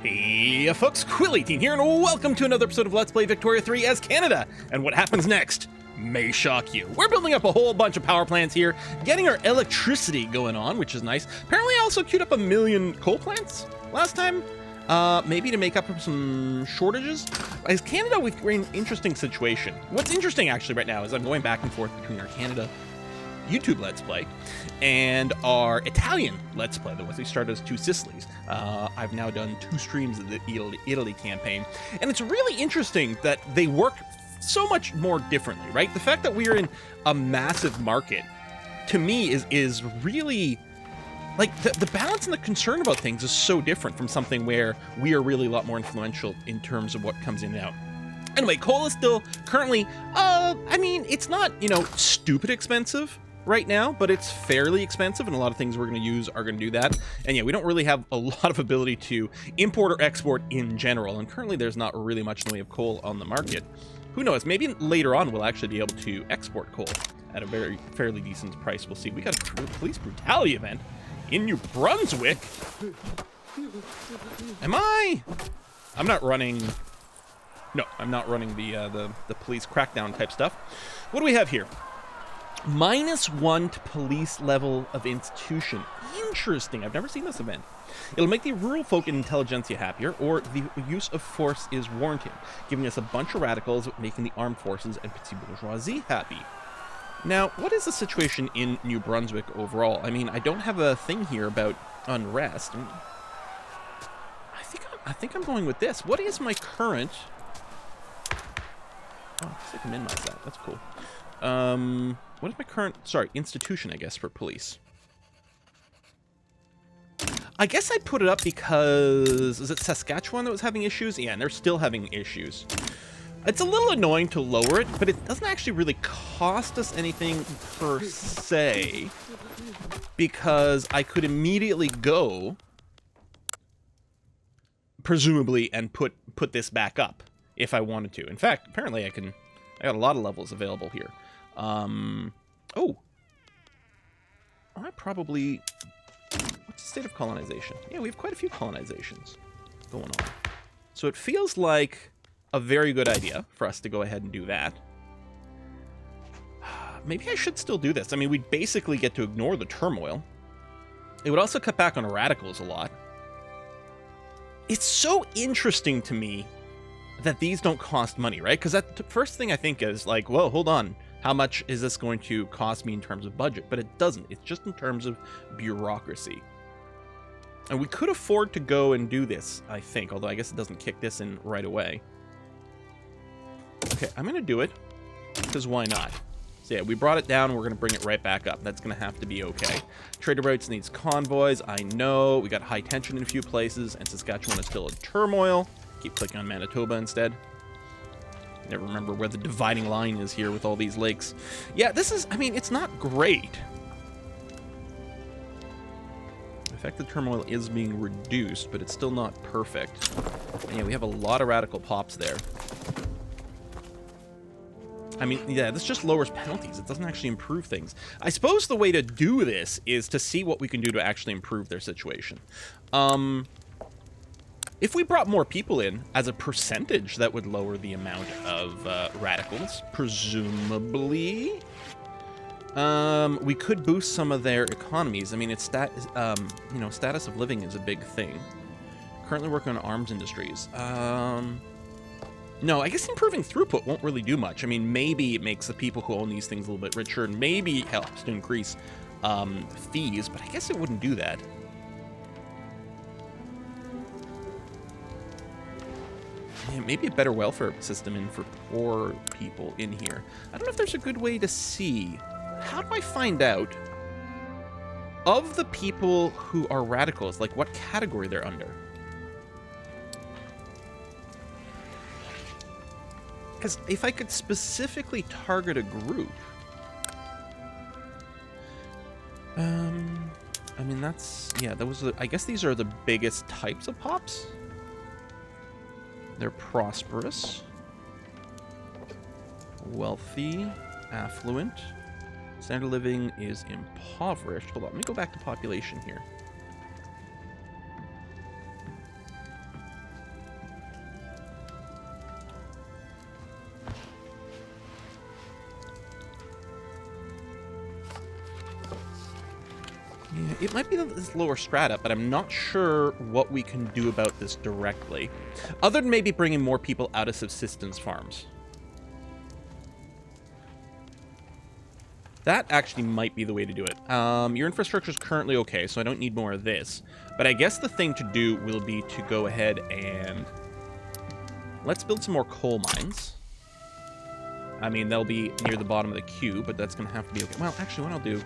Hey folks, Quill18 here, and welcome to another episode of Let's Play Victoria 3 as Canada. And what happens next may shock you. We're building up a whole bunch of power plants here, getting our electricity going on, which is nice. Apparently I also queued up 1 million coal plants last time, maybe to make up for some shortages. As Canada, we're in an interesting situation. What's interesting actually right now is I'm going back and forth between our Canada YouTube Let's Play and our Italian Let's Play, the ones we started as Two Sicilies. I've now done 2 streams of the Italy campaign, and it's really interesting that they work so much more differently, right? The fact that we're in a massive market, to me, is really, like, the balance and the concern about things is so different from something where we are really a lot more influential in terms of what comes in and out. Anyway, coal is still currently, I mean, it's not, you know, stupid expensive right now, but it's fairly expensive, and a lot of things we're going to use are going to do that. And yeah, we don't really have a lot of ability to import or export in general, and currently there's not really much in the way of coal on the market. Who knows, maybe later on we'll actually be able to export coal at a fairly decent price. We'll see. We got a police brutality event in New Brunswick. I'm not running. No, I'm not running the police crackdown type stuff. What do we have here? -1 to police level of institution. Interesting. I've never seen this event. It'll make the rural folk in intelligentsia happier, or the use of force is warranted, giving us a bunch of radicals, making the armed forces and petit bourgeoisie happy. Now, what is the situation in New Brunswick overall? I mean, I don't have a thing here about unrest. I think I'm going with this. What is my current? Oh, I can minimize that. That's cool. What is my current, institution, I guess, for police? I guess I put it up because, is it Saskatchewan that was having issues? Yeah, and they're still having issues. It's a little annoying to lower it, but it doesn't actually really cost us anything per se, because I could immediately go, presumably, and put this back up if I wanted to. In fact, apparently I got a lot of levels available here. What's the state of colonization? Yeah, we have quite a few colonizations going on. So it feels like a very good idea for us to go ahead and do that. Maybe I should still do this. I mean, we'd basically get to ignore the turmoil. It would also cut back on radicals a lot. It's so interesting to me that these don't cost money, right? Because that the first thing I think is like, whoa, hold on. How much is this going to cost me in terms of budget? But it doesn't. It's just in terms of bureaucracy. And we could afford to go and do this, I think. Although I guess it doesn't kick this in right away. Okay, I'm going to do it. Because why not? So yeah, we brought it down. We're going to bring it right back up. That's going to have to be okay. Trader routes needs convoys. I know. We got high tension in a few places. And Saskatchewan is still in turmoil. Keep clicking on Manitoba instead. Never remember where the dividing line is here with all these lakes. Yeah, this is, I mean, it's not great. Effective turmoil is being reduced, but it's still not perfect. And yeah, we have a lot of radical pops there. I mean, yeah, this just lowers penalties. It doesn't actually improve things. I suppose the way to do this is to see what we can do to actually improve their situation. If we brought more people in as a percentage, that would lower the amount of radicals, presumably. We could boost some of their economies. I mean, it's you know, status of living is a big thing. Currently working on arms industries. No, I guess improving throughput won't really do much. I mean, maybe it makes the people who own these things a little bit richer, and maybe it helps to increase fees, but I guess it wouldn't do that. Yeah, maybe a better welfare system in for poor people in here. I don't know if there's a good way to see. How do I find out of the people who are radicals, like what category they're under? Because if I could specifically target a group, I mean, that's, yeah, I guess these are the biggest types of pops. They're prosperous, wealthy, affluent. Standard of living is impoverished. Hold on, let me go back to population here. it might be this lower strata, but I'm not sure what we can do about this directly. Other than maybe bringing more people out of subsistence farms. That actually might be the way to do it. Your infrastructure is currently okay, so I don't need more of this. But I guess the thing to do will be to go ahead and... let's build some more coal mines. I mean, they'll be near the bottom of the queue, but that's going to have to be okay. Well, actually, what I'll do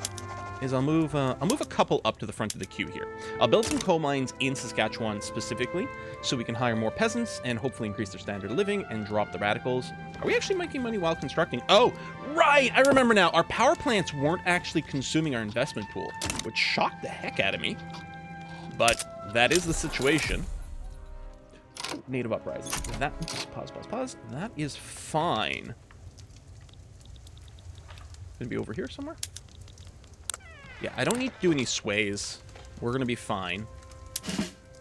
is I'll move a couple up to the front of the queue here. I'll build some coal mines in Saskatchewan specifically, so we can hire more peasants and hopefully increase their standard of living and drop the radicals. Are we actually making money while constructing? Oh, right! I remember now. Our power plants weren't actually consuming our investment pool, which shocked the heck out of me. But that is the situation. Native uprising. That, pause. That is fine. Gonna be over here somewhere? Yeah, I don't need to do any sways. We're gonna be fine.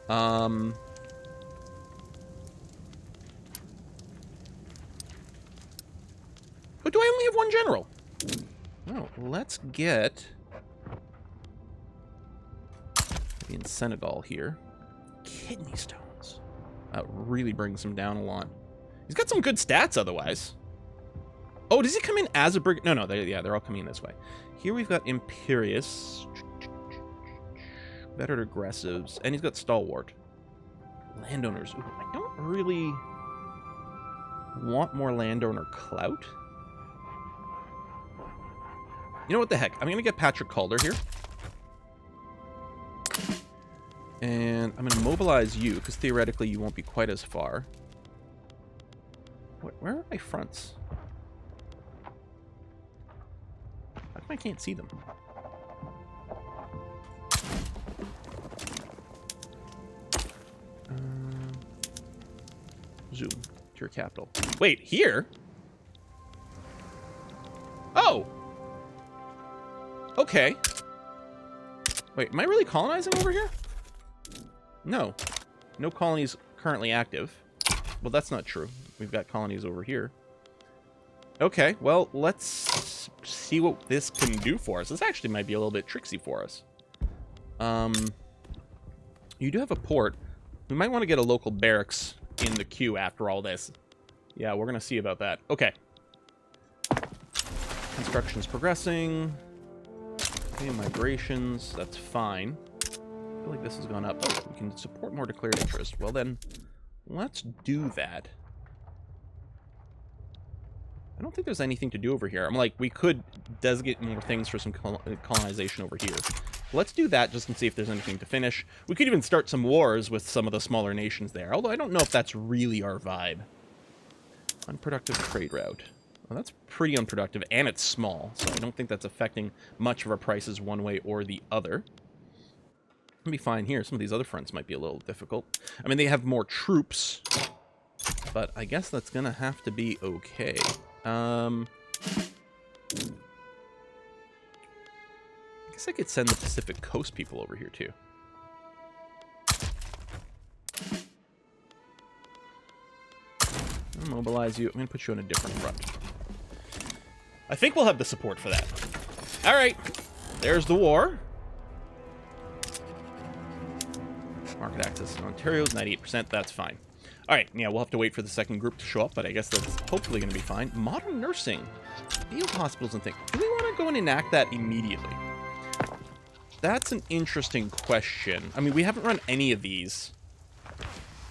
Oh, do I only have one general? Oh, let's get... maybe in Senegal here. Kidney stones. That really brings him down a lot. He's got some good stats otherwise. Oh, does he come in as a brigade? No, they're all coming in this way. Here we've got Imperious. Better aggressives. And he's got Stalwart. Landowners. Ooh, I don't really want more landowner clout. You know what the heck? I'm going to get Patrick Calder here. And I'm going to mobilize you, because theoretically you won't be quite as far. Where are my fronts? How come I can't see them? Zoom to your capital. Wait, here? Oh! Okay. Wait, am I really colonizing over here? No. No colonies currently active. Well, that's not true. We've got colonies over here. Okay, well, let's see what this can do for us. This actually might be a little bit tricksy for us. You do have a port. We might want to get a local barracks in the queue after all this. Yeah, we're going to see about that. Okay. Construction's progressing. Okay, migrations. That's fine. I feel like this has gone up. Oh, we can support more declared interest. Well, then, let's do that. I don't think there's anything to do over here. I'm like, we could designate more things for some colonization over here. Let's do that just to see if there's anything to finish. We could even start some wars with some of the smaller nations there, although I don't know if that's really our vibe. Unproductive trade route. Well, that's pretty unproductive, and it's small, so I don't think that's affecting much of our prices one way or the other. It'll be fine here. Some of these other fronts might be a little difficult. I mean, they have more troops, but I guess that's going to have to be okay. I guess I could send the Pacific Coast people over here, too. I'll mobilize you. I'm going to put you on a different front. I think we'll have the support for that. All right. There's the war. Market access in Ontario is 98%. That's fine. All right. Yeah, we'll have to wait for the second group to show up, but I guess that's hopefully going to be fine. Modern nursing. Field hospitals and things. Do we want to go and enact that immediately? That's an interesting question. I mean, we haven't run any of these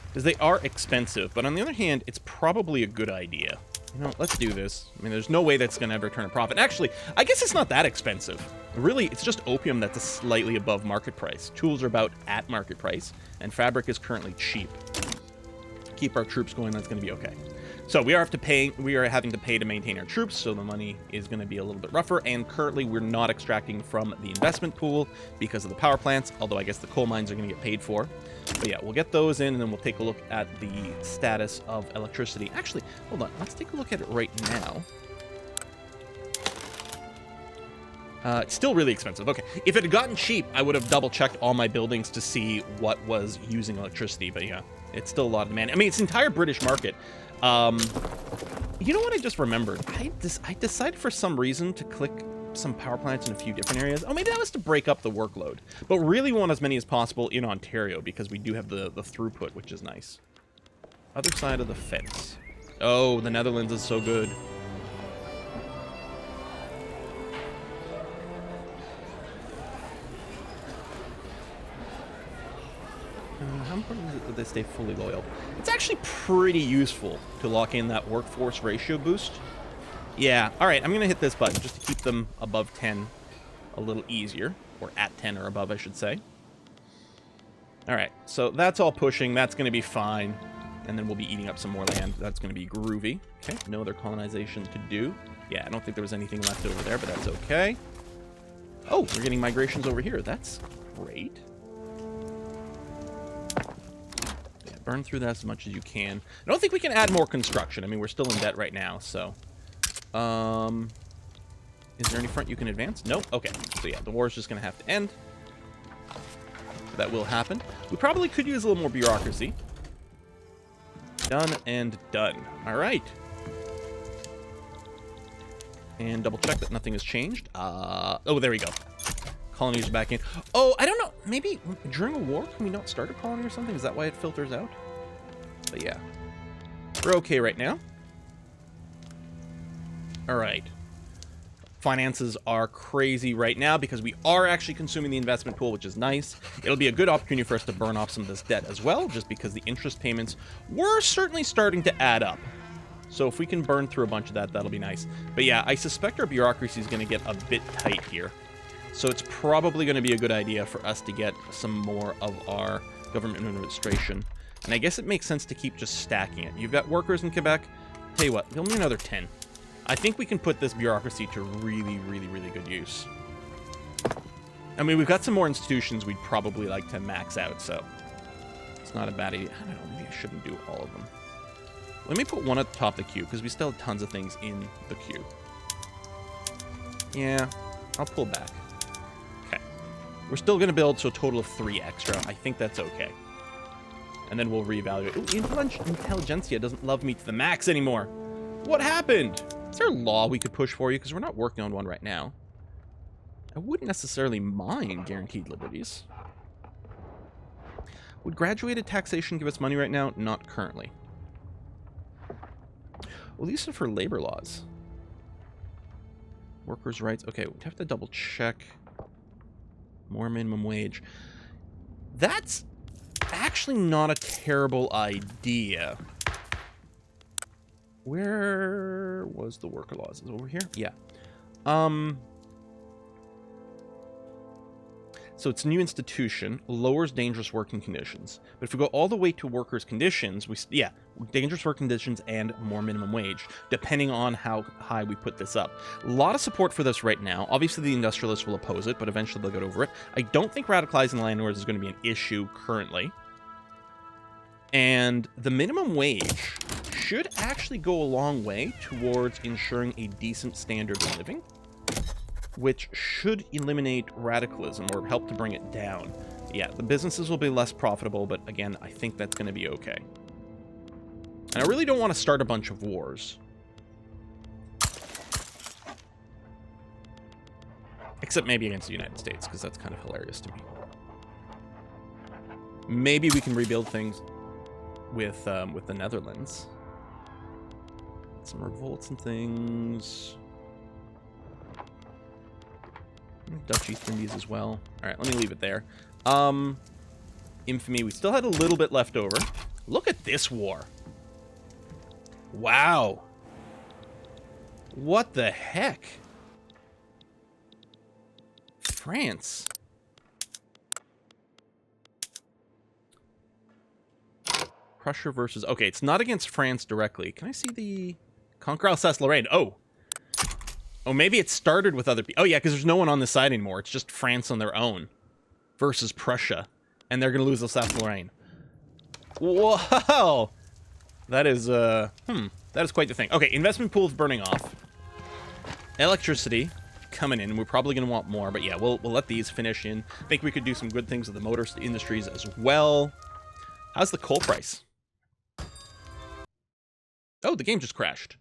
because they are expensive, but on the other hand, it's probably a good idea. You know, let's do this. I mean, there's no way that's going to ever turn a profit. Actually, I guess it's not that expensive. Really, it's just opium that's slightly above market price. Tools are about at market price, and fabric is currently cheap. Keep our troops going, that's going to be okay. So we are having to pay to maintain our troops, so the money is going to be a little bit rougher, and currently we're not extracting from the investment pool because of the power plants, although I guess the coal mines are going to get paid for. But yeah, we'll get those in, and then we'll take a look at the status of electricity. Actually, hold on, let's take a look at it right now. It's still really expensive. Okay, if it had gotten cheap, I would have double-checked all my buildings to see what was using electricity, but yeah, it's still a lot of demand. I mean, it's the entire British market. You know what I just remembered? I decided for some reason to click some power plants in a few different areas. Oh, maybe that was to break up the workload. But really want as many as possible in Ontario because we do have the throughput, which is nice. Other side of the fence. Oh, the Netherlands is so good. How important is it that they stay fully loyal? It's actually pretty useful to lock in that workforce ratio boost. Yeah, alright, I'm going to hit this button just to keep them above 10 a little easier. Or at 10 or above, I should say. Alright, so that's all pushing. That's going to be fine. And then we'll be eating up some more land. That's going to be groovy. Okay, no other colonization to do. Yeah, I don't think there was anything left over there, but that's okay. Oh, we're getting migrations over here. That's great. Yeah, burn through that as much as you can. I don't think we can add more construction. I mean, we're still in debt right now, so... is there any front you can advance? Nope. Okay, so yeah, the war is just going to have to end. That will happen. We probably could use a little more bureaucracy. Done and done. All right. And double check that nothing has changed. Oh, there we go. Colonies are back in. Oh, I don't know. Maybe during a war, can we not start a colony or something? Is that why it filters out? But yeah. We're okay right now. All right. Finances are crazy right now because we are actually consuming the investment pool, which is nice. It'll be a good opportunity for us to burn off some of this debt as well, just because the interest payments were certainly starting to add up. So if we can burn through a bunch of that, that'll be nice. But yeah, I suspect our bureaucracy is going to get a bit tight here. So it's probably going to be a good idea for us to get some more of our government administration. And I guess it makes sense to keep just stacking it. You've got workers in Quebec. Tell you what, give me another 10. I think we can put this bureaucracy to really, really, really good use. I mean, we've got some more institutions we'd probably like to max out, so it's not a bad idea. I don't know, maybe I shouldn't do all of them. Let me put one at the top of the queue, because we still have tons of things in the queue. Yeah, I'll pull back. Okay. We're still going to build, so a total of 3 extra. I think that's okay. And then we'll reevaluate. Ooh, Intelligentsia doesn't love me to the max anymore. What happened? Is there a law we could push for you? Because we're not working on one right now. I wouldn't necessarily mind guaranteed liberties. Would graduated taxation give us money right now? Not currently. Well, these are for labor laws. Workers' rights. Okay, we have to double check. More minimum wage. That's actually not a terrible idea. Where was the worker laws? Is it over here? Yeah. So it's a new institution, lowers dangerous working conditions. But if we go all the way to workers' conditions, yeah, dangerous work conditions and more minimum wage, depending on how high we put this up. A lot of support for this right now. Obviously, the industrialists will oppose it, but eventually they'll get over it. I don't think radicalizing the landlords is going to be an issue currently. And the minimum wage should actually go a long way towards ensuring a decent standard of living, which should eliminate radicalism or help to bring it down. Yeah, the businesses will be less profitable, but again, I think that's going to be okay. And I really don't want to start a bunch of wars. Except maybe against the United States, because that's kind of hilarious to me. Maybe we can rebuild things with the Netherlands. Some revolts and things. Dutch East Indies as well. Alright, let me leave it there. Infamy, we still had a little bit left over. Look at this war. Wow. What the heck? France. Prussia versus... Okay, it's not against France directly. Can I see the... Conquer Alsace-Lorraine. Oh. Oh, maybe it started with other people. Oh, yeah, because there's no one on this side anymore. It's just France on their own versus Prussia. And they're going to lose Alsace-Lorraine. Whoa! That is, that is quite the thing. Okay, investment pool's burning off. Electricity coming in. We're probably going to want more, but yeah, we'll let these finish in. I think we could do some good things with the motor industries as well. How's the coal price? Oh, the game just crashed.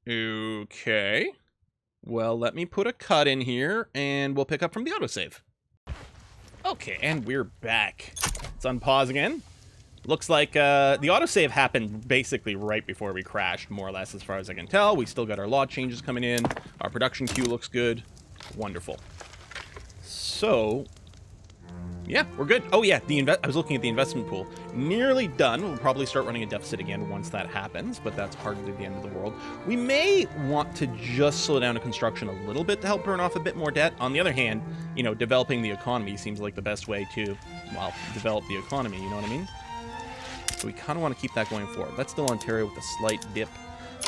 Okay. Well, let me put a cut in here, and we'll pick up from the autosave. Okay, and we're back. Let's unpause again. Looks like the autosave happened basically right before we crashed, more or less, as far as I can tell. We still got our law changes coming in. Our production queue looks good. Wonderful. So, yeah, we're good. Oh, yeah, I was looking at the investment pool. Nearly done. We'll probably start running a deficit again once that happens, but that's hardly the end of the world. We may want to just slow down the construction a little bit to help burn off a bit more debt. On the other hand, you know, developing the economy seems like the best way to, well, develop the economy, you know what I mean? So we kind of want to keep that going forward. That's still Ontario with a slight dip.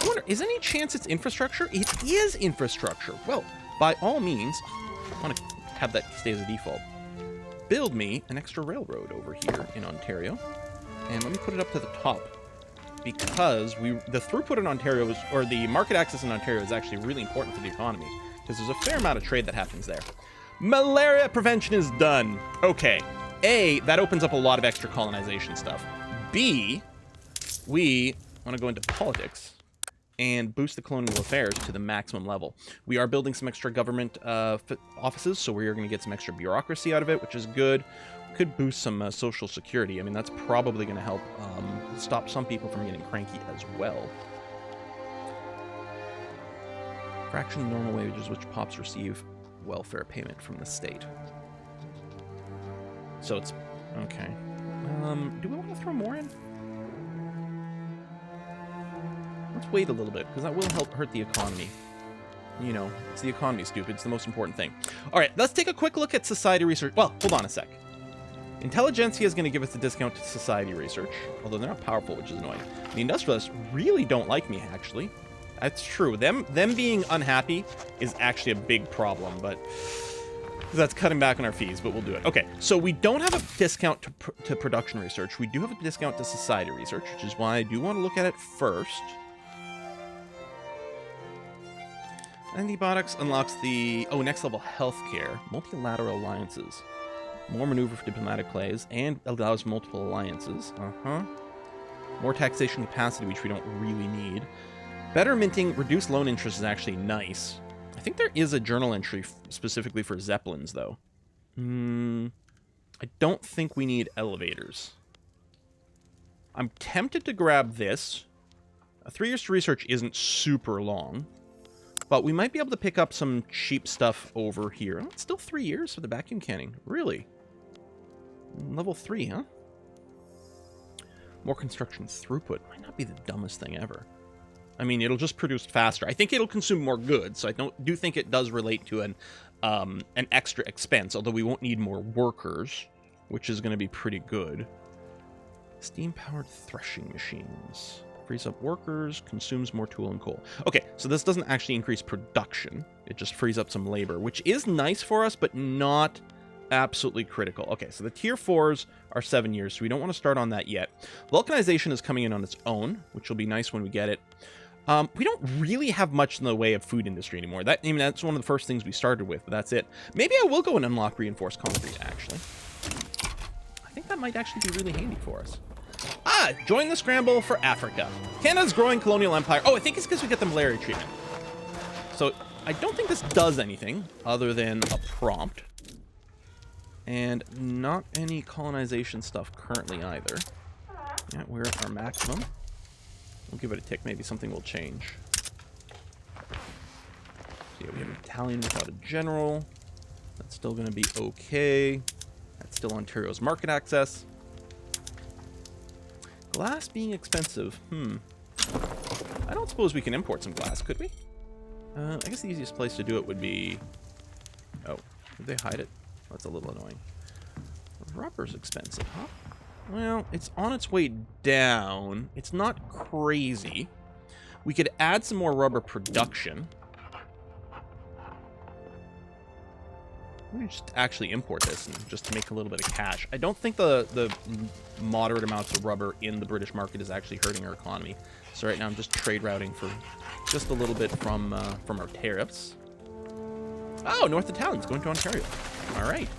I wonder, is any chance it's infrastructure? It is infrastructure. Well, by all means, I want to have that stay as a default. Build me an extra railroad over here in Ontario. And let me put it up to the top. Because the throughput in Ontario is, or the market access in Ontario is actually really important for the economy. Because there's a fair amount of trade that happens there. Malaria prevention is done. Okay. A, that opens up a lot of extra colonization stuff. B, we want to go into politics and boost the colonial affairs to the maximum level. We are building some extra government offices, so we are going to get some extra bureaucracy out of it, which is good. We could boost some social security. I mean, that's probably going to help stop some people from getting cranky as well. Fraction of normal wages which pops receive welfare payment from the state. So it's... okay. Do we want to throw more in? Let's wait a little bit, because that will help hurt the economy. You know, it's the economy, stupid. It's the most important thing. All right, let's take a quick look at society research. Well, hold on a sec. Intelligentsia is going to give us a discount to society research, although they're not powerful, which is annoying. The industrialists really don't like me, actually. That's true. Them being unhappy is actually a big problem, but... that's cutting back on our fees, but we'll do it. Okay, so we don't have a discount to production research. We do have a discount to society research, which is why I do want to look at it first. Antibiotics unlocks the... oh, next level healthcare. Multilateral alliances. More maneuver for diplomatic plays, and allows multiple alliances. More taxation capacity, which we don't really need. Better minting, reduced loan interest is actually nice. I think there is a journal entry specifically for Zeppelins, though. I don't think we need elevators. I'm tempted to grab this. 3 years to research isn't super long, but we might be able to pick up some cheap stuff over here. Oh, it's still 3 years for the vacuum canning. Really? Level 3, huh? More construction throughput. Might not be the dumbest thing ever. I mean, it'll just produce faster. I think it'll consume more goods, so I do think it does relate to an extra expense, although we won't need more workers, which is going to be pretty good. Steam-powered threshing machines. Frees up workers, consumes more tool and coal. Okay, so this doesn't actually increase production. It just frees up some labor, which is nice for us, but not absolutely critical. Okay, so the tier 4s are 7 years, so we don't want to start on that yet. Vulcanization is coming in on its own, which will be nice when we get it. We don't really have much in the way of food industry anymore. I mean, that's one of the first things we started with, but that's it. Maybe I will go and unlock reinforced concrete, actually. I think that might actually be really handy for us. Ah, join the scramble for Africa. Canada's growing colonial empire. Oh, I think it's because we get the malaria treatment. So I don't think this does anything other than a prompt. And not any colonization stuff currently either. Yeah, we're at our maximum. We'll give it a tick. Maybe something will change. So yeah, we have an Italian without a general. That's still going to be okay. That's still Ontario's market access. Glass being expensive. I don't suppose we can import some glass, could we? I guess the easiest place to do it would be... oh, did they hide it? That's a little annoying. Rubber's expensive, huh? Well, it's on its way down. It's not crazy. We could add some more rubber production. Let me just actually import this and just to make a little bit of cash. I don't think the moderate amounts of rubber in the British market is actually hurting our economy. So right now I'm just trade routing for just a little bit from our tariffs. Oh, North Italian's going to Ontario. All right.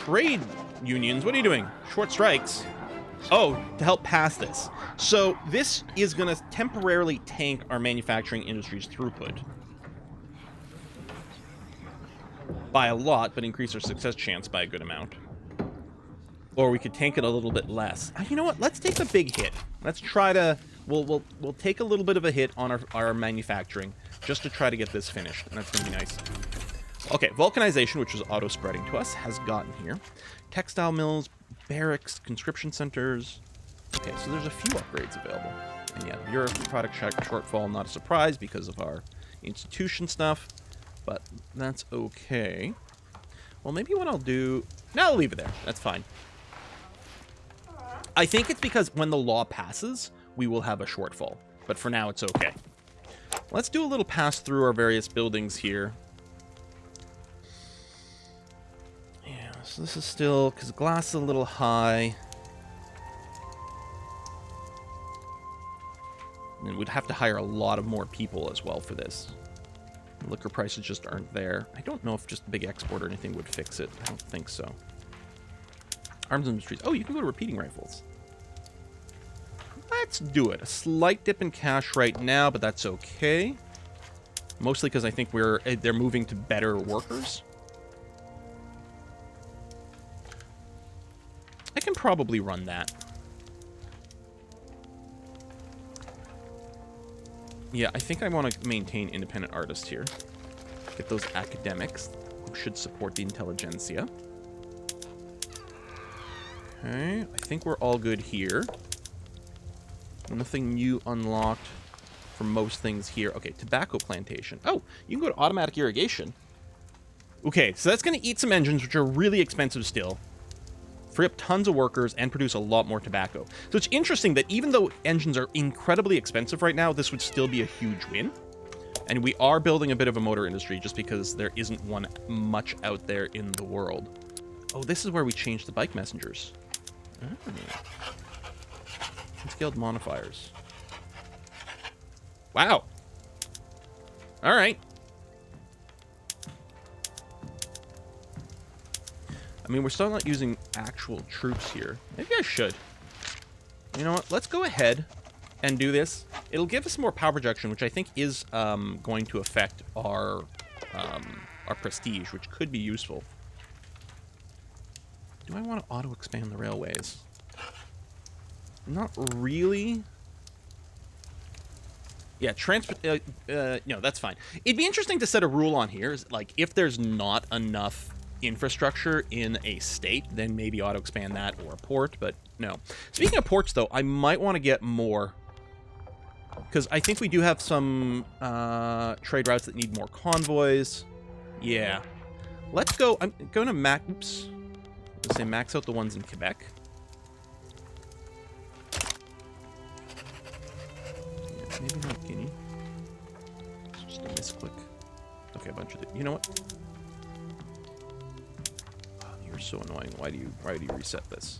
Trade unions, what are you doing? Short strikes. Oh, to help pass this. So this is going to temporarily tank our manufacturing industry's throughput by a lot, but increase our success chance by a good amount. Or we could tank it a little bit less. You know what? Let's take a big hit. Let's try to... We'll take a little bit of a hit on our manufacturing just to try to get this finished, and that's going to be nice. Okay, vulcanization, which is auto-spreading to us, has gotten here. Textile mills, barracks, conscription centers. Okay, so there's a few upgrades available. And yeah, Europe product shortfall, not a surprise because of our institution stuff, but that's okay. Well, maybe what I'll do... No, I'll leave it there. That's fine. I think it's because when the law passes, we will have a shortfall. But for now, it's okay. Let's do a little pass through our various buildings here. Yeah, so this is still... Because glass is a little high. And we'd have to hire a lot of more people as well for this. Liquor prices just aren't there. I don't know if just big export or anything would fix it. I don't think so. Arms industries. Oh, you can go to repeating rifles. Let's do it. A slight dip in cash right now, but that's okay. Mostly because I think they're moving to better workers. I can probably run that. Yeah, I think I want to maintain independent artists here. Get those academics who should support the intelligentsia. Okay, I think we're all good here. Nothing new unlocked for most things here. Okay, tobacco plantation. Oh, you can go to automatic irrigation. Okay, so that's going to eat some engines, which are really expensive still. Free up tons of workers and produce a lot more tobacco. So it's interesting that even though engines are incredibly expensive right now, this would still be a huge win. And we are building a bit of a motor industry just because there isn't one much out there in the world. Oh, this is where we changed the bike messengers. Oh. Scaled modifiers. Wow. All right. I mean, we're still not using actual troops here. Maybe I should. You know what? Let's go ahead and do this. It'll give us more power projection, which I think is going to affect our prestige, which could be useful. Do I want to auto-expand the railways? Not really. Yeah, no, that's fine. It'd be interesting to set a rule on here. Like, if there's not enough infrastructure in a state, then maybe auto-expand that or a port, but no. Speaking of ports, though, I might want to get more. Because I think we do have some trade routes that need more convoys. Yeah. Let's go. I'm going to max out the ones in Quebec. Maybe not Guinea. It's just a misclick. Okay, a bunch of you know what? Oh, you're so annoying. Why do you reset this?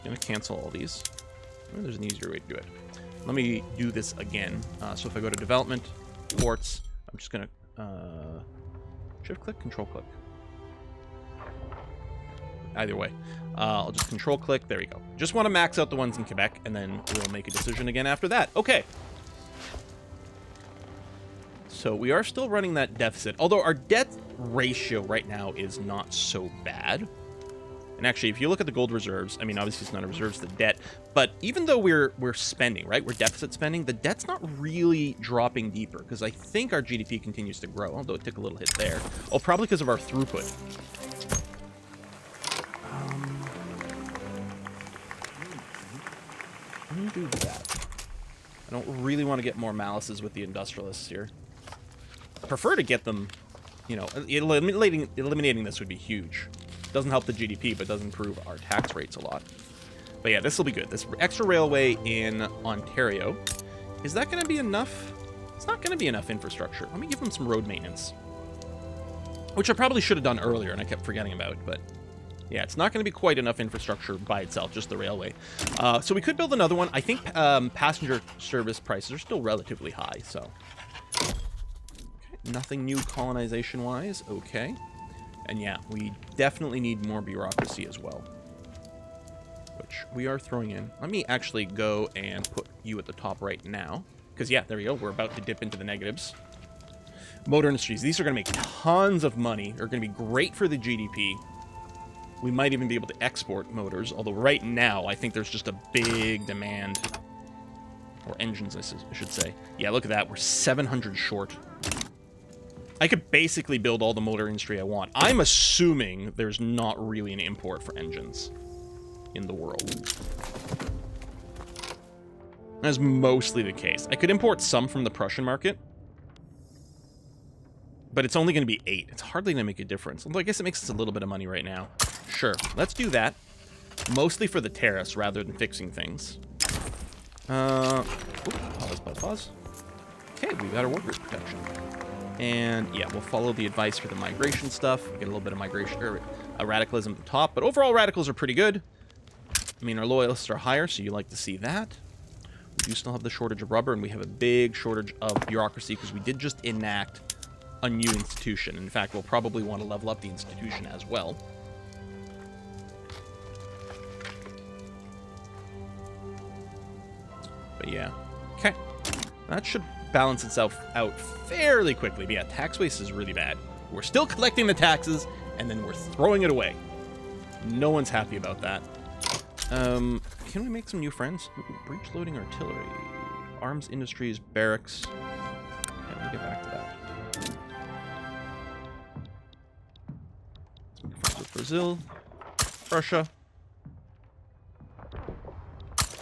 I'm gonna cancel all these. Oh, there's an easier way to do it. Let me do this again. So if I go to development, ports, I'm just gonna shift click, control click. Either way. I'll just control click. There we go. Just want to max out the ones in Quebec, and then we'll make a decision again after that. Okay. So we are still running that deficit, although our debt ratio right now is not so bad. And actually, if you look at the gold reserves, I mean, obviously it's not a reserves, the debt, but even though we're spending, right, we're deficit spending, the debt's not really dropping deeper, because I think our GDP continues to grow, although it took a little hit there. Oh, probably because of our throughput. Let me do that. I don't really want to get more malices with the industrialists here. I prefer to get them, you know, eliminating this would be huge. Doesn't help the GDP, but does improve our tax rates a lot. But yeah, this will be good. This extra railway in Ontario, is that going to be enough? It's not going to be enough infrastructure. Let me give them some road maintenance, which I probably should have done earlier and I kept forgetting about, but yeah, it's not going to be quite enough infrastructure by itself, just the railway. So we could build another one. I think passenger service prices are still relatively high, so. Okay, nothing new colonization-wise. Okay. And yeah, we definitely need more bureaucracy as well, which we are throwing in. Let me actually go and put you at the top right now, because yeah, there we go. We're about to dip into the negatives. Motor industries. These are going to make tons of money. They're going to be great for the GDP. We might even be able to export motors, although right now I think there's just a big demand. Or engines, I should say. Yeah, look at that. We're 700 short. I could basically build all the motor industry I want. I'm assuming there's not really an import for engines in the world. That's mostly the case. I could import some from the Prussian market, but it's only going to be 8. It's hardly going to make a difference. Although I guess it makes us a little bit of money right now. Sure, let's do that. Mostly for the tariffs rather than fixing things. Pause. Okay, we've got our workers' protection. And yeah, we'll follow the advice for the migration stuff. We get a little bit of migration, or radicalism at the top. But overall, radicals are pretty good. I mean, our loyalists are higher, so you like to see that. We do still have the shortage of rubber, and we have a big shortage of bureaucracy because we did just enact a new institution. In fact, we'll probably want to level up the institution as well. But yeah. Okay. That should balance itself out fairly quickly. But yeah, tax waste is really bad. We're still collecting the taxes, and then we're throwing it away. No one's happy about that. Can we make some new friends? Ooh, breech loading artillery. Arms industries, barracks. Okay, we'll get back to that. Let's make friends with Brazil. Russia.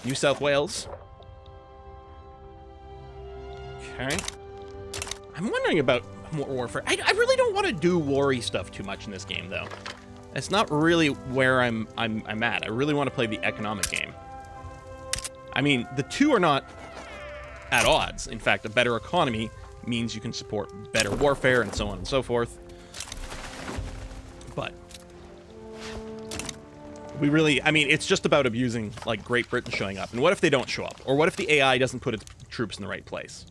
New South Wales. Okay. I'm wondering about more warfare. I really don't want to do war-y stuff too much in this game, though. It's not really where I'm at. I really want to play the economic game. I mean, the two are not at odds. In fact, a better economy means you can support better warfare and so on and so forth. But we really, I mean, it's just about abusing, like, Great Britain showing up. And what if they don't show up? Or what if the AI doesn't put its troops in the right place?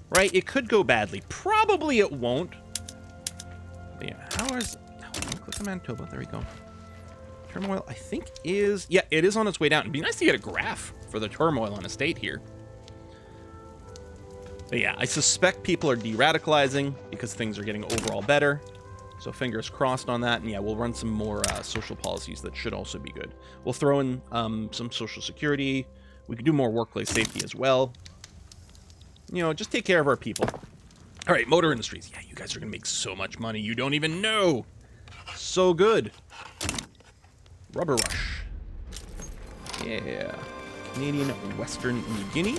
Right? It could go badly. Probably it won't. But yeah, how is... Click on Manitoba. There we go. Turmoil, I think, is... Yeah, it is on its way down. It'd be nice to get a graph for the turmoil on a state here. But yeah, I suspect people are de-radicalizing because things are getting overall better. So fingers crossed on that. And yeah, we'll run some more social policies that should also be good. We'll throw in some social security. We can do more workplace safety as well. You know, just take care of our people. All right, motor industries. Yeah, you guys are going to make so much money. You don't even know. So good. Rubber rush. Yeah. Canadian Western New Guinea.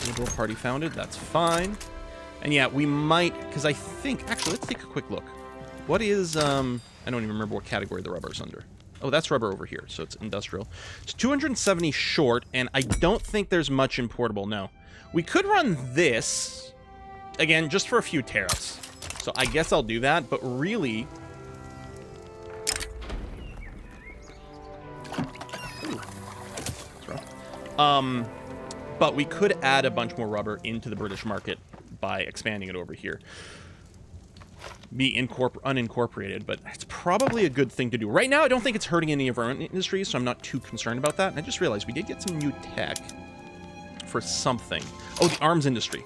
Liberal Party founded. That's fine. And yeah, we might, because I think, actually, let's take a quick look. What is, I don't even remember what category the rubber is under. Oh, that's rubber over here, so it's industrial. It's 270 short, and I don't think there's much importable, no. We could run this, again, just for a few tariffs. So I guess I'll do that, but really... Ooh, that's rough. But we could add a bunch more rubber into the British market by expanding it over here. Be unincorporated, but it's probably a good thing to do. Right now, I don't think it's hurting any of our own industries, so I'm not too concerned about that. And I just realized we did get some new tech for something. Oh, the arms industry.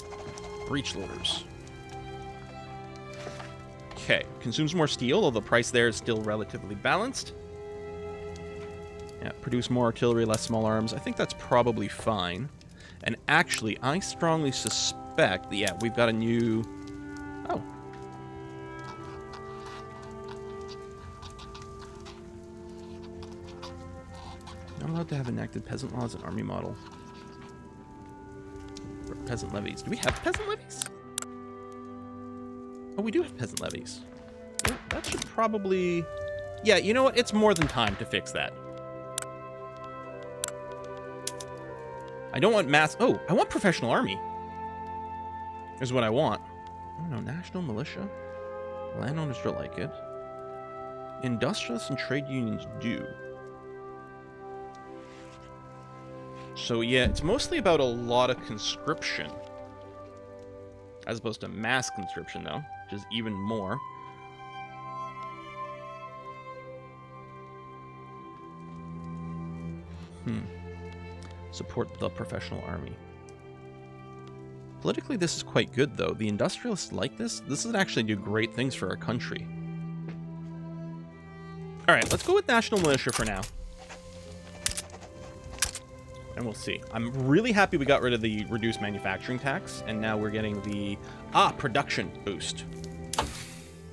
Breech loaders. Okay, consumes more steel, although the price there is still relatively balanced. Yeah, produce more artillery, less small arms. I think that's probably fine. And actually, I strongly suspect that, yeah, we've got a new... Oh. Not allowed to have enacted peasant laws and army model. Or peasant levies. Do we have peasant levies? Oh, we do have peasant levies. Yeah, that should probably... Yeah, you know what? It's more than time to fix that. I don't want mass... Oh, I want professional army. Is what I want. I don't know, national militia? Landowners don't like it. Industrialists and trade unions do. So yeah, it's mostly about a lot of conscription. As opposed to mass conscription, though, which is even more. Support the professional army. Politically, this is quite good, though. The industrialists like this. This would actually do great things for our country. All right, let's go with national militia for now. And we'll see. I'm really happy we got rid of the reduced manufacturing tax, and now we're getting the production boost,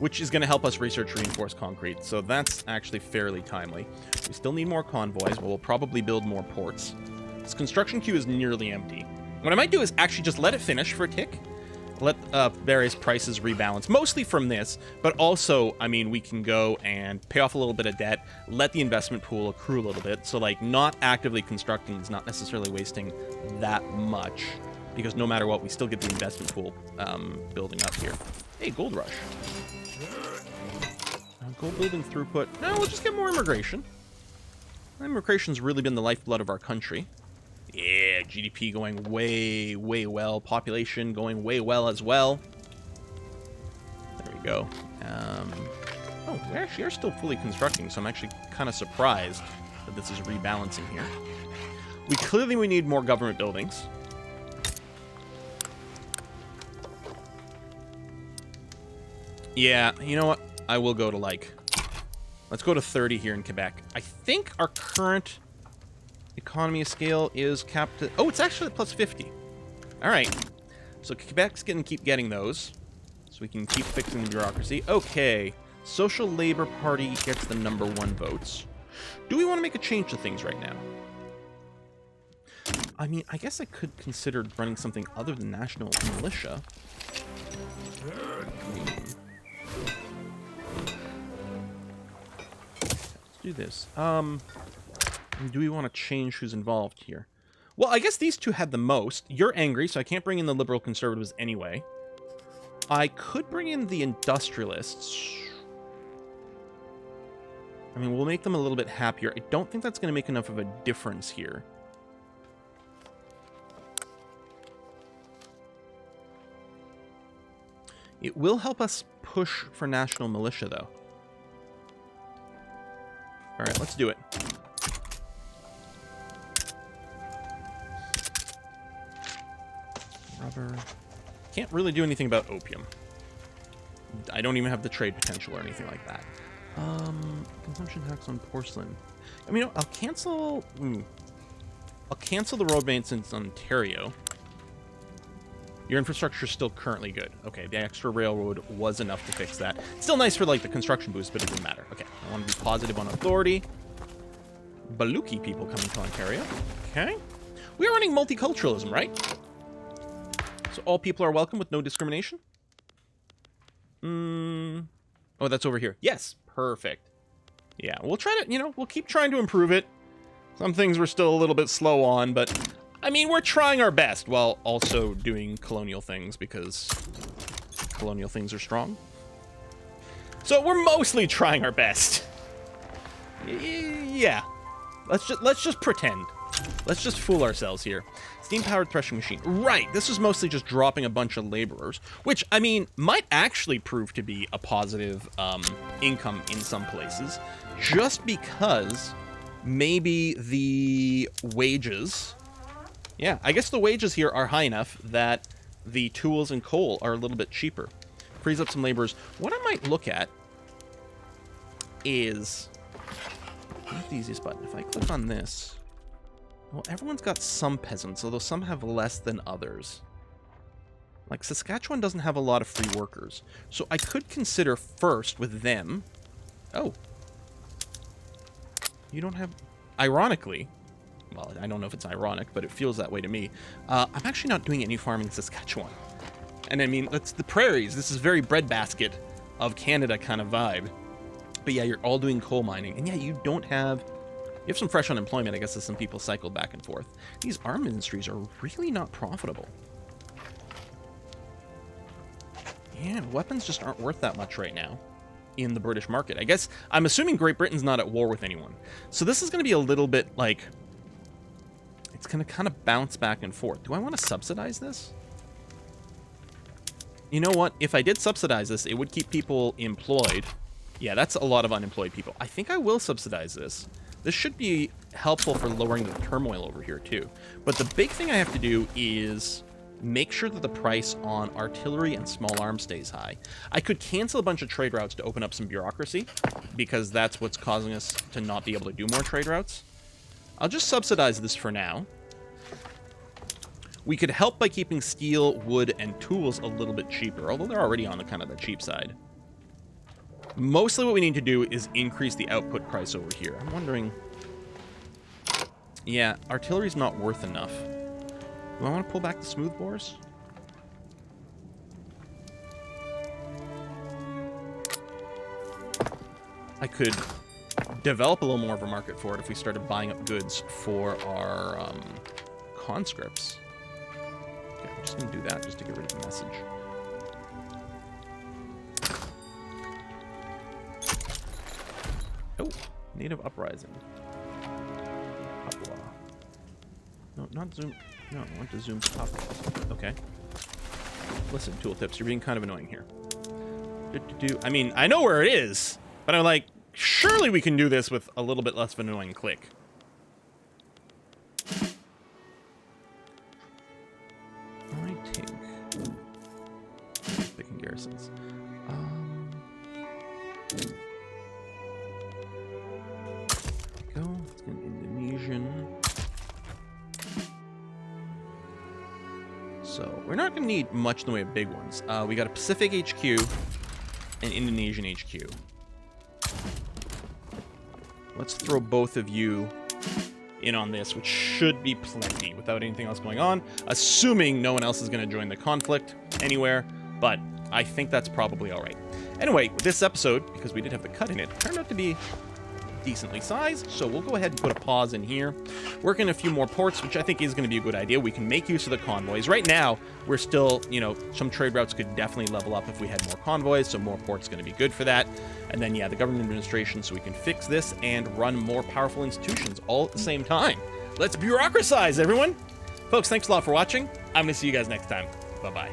which is going to help us research reinforced concrete. So that's actually fairly timely. We still need more convoys, but we'll probably build more ports. This construction queue is nearly empty. What I might do is actually just let it finish for a tick. Let various prices rebalance, mostly from this, but also, I mean, we can go and pay off a little bit of debt, let the investment pool accrue a little bit, so, like, not actively constructing is not necessarily wasting that much, because no matter what, we still get the investment pool building up here. Hey, gold rush. Gold building throughput. No, we'll just get more immigration. Immigration's really been the lifeblood of our country. Yeah, GDP going way, way well. Population going way well as well. There we go. Oh, we actually are still fully constructing, so I'm actually kind of surprised that this is rebalancing here. We need more government buildings. Yeah, you know what? I will go to, like... Let's go to 30 here in Quebec. I think our current... economy of scale is capped at... Oh, it's actually at plus 50. All right. So Quebec's going to keep getting those. So we can keep fixing the bureaucracy. Okay. Social Labor Party gets the #1 votes. Do we want to make a change to things right now? I mean, I guess I could consider running something other than national militia. Let's do this. Do we want to change who's involved here? Well, I guess these two had the most. You're angry, so I can't bring in the liberal conservatives anyway. I could bring in the industrialists. I mean, we'll make them a little bit happier. I don't think that's going to make enough of a difference here. It will help us push for national militia, though. All right, let's do it. Rubber. Can't really do anything about opium. I don't even have the trade potential or anything like that. Consumption tax on porcelain. I mean, I'll cancel... I'll cancel the road maintenance in Ontario. Your infrastructure is still currently good. Okay, the extra railroad was enough to fix that. Still nice for, like, the construction boost, but it doesn't matter. Okay, I want to be positive on authority. Baluchi people coming to Ontario. Okay. We are running multiculturalism, right? So all people are welcome with no discrimination? Oh, that's over here. Yes, perfect. Yeah, we'll try to, you know, we'll keep trying to improve it. Some things we're still a little bit slow on, but, I mean, we're trying our best while also doing colonial things because colonial things are strong. So we're mostly trying our best. Yeah. Let's just pretend. Let's just fool ourselves here. Steam-powered threshing machine. Right, this is mostly just dropping a bunch of laborers, which, I mean, might actually prove to be a positive income in some places, just because maybe the wages... Yeah, I guess the wages here are high enough that the tools and coal are a little bit cheaper. Frees up some laborers. What I might look at is... Not the easiest button. If I click on this... Well, everyone's got some peasants, although some have less than others. Like, Saskatchewan doesn't have a lot of free workers. So I could consider first with them... Oh. You don't have... Ironically... Well, I don't know if it's ironic, but it feels that way to me. I'm actually not doing any farming in Saskatchewan. And I mean, that's the prairies. This is very breadbasket of Canada kind of vibe. But yeah, you're all doing coal mining. And yeah, you don't have... You have some fresh unemployment, I guess, as some people cycle back and forth. These arm industries are really not profitable. Yeah, weapons just aren't worth that much right now in the British market. I guess, I'm assuming Great Britain's not at war with anyone. So this is going to be a little bit, like... It's going to kind of bounce back and forth. Do I want to subsidize this? You know what? If I did subsidize this, it would keep people employed. Yeah, that's a lot of unemployed people. I think I will subsidize this. This should be helpful for lowering the turmoil over here too. But the big thing I have to do is make sure that the price on artillery and small arms stays high. I could cancel a bunch of trade routes to open up some bureaucracy, because that's what's causing us to not be able to do more trade routes. I'll just subsidize this for now. We could help by keeping steel, wood, and tools a little bit cheaper, although they're already on the kind of the cheap side. Mostly what we need to do is increase the output price over here. I'm wondering... Yeah, artillery's not worth enough. Do I want to pull back the smooth bores? I could develop a little more of a market for it if we started buying up goods for our conscripts. Okay, I'm just going to do that just to get rid of the message. Oh, native uprising. Papua. No, not zoom. No, I want to zoom to Papua. Okay. Listen, tooltips, you're being kind of annoying here. I mean, I know where it is, but I'm like, surely we can do this with a little bit less of an annoying click. I think. Picking garrisons. Go. Let's get an Indonesian. So we're not going to need much in the way of big ones. We got a Pacific HQ and Indonesian HQ. Let's throw both of you in on this, which should be plenty without anything else going on, assuming no one else is going to join the conflict anywhere, but I think that's probably all right. Anyway, this episode, because we did have the cut in it, turned out to be decently sized, so we'll go ahead and put a pause in here. Work in a few more ports, which I think is going to be a good idea. We can make use of the convoys. Right now, we're still, you know, some trade routes could definitely level up if we had more convoys, so more ports going to be good for that. And then, yeah, the government administration, so we can fix this and run more powerful institutions all at the same time. Let's bureaucratize, everyone! Folks, thanks a lot for watching. I'm going to see you guys next time. Bye-bye.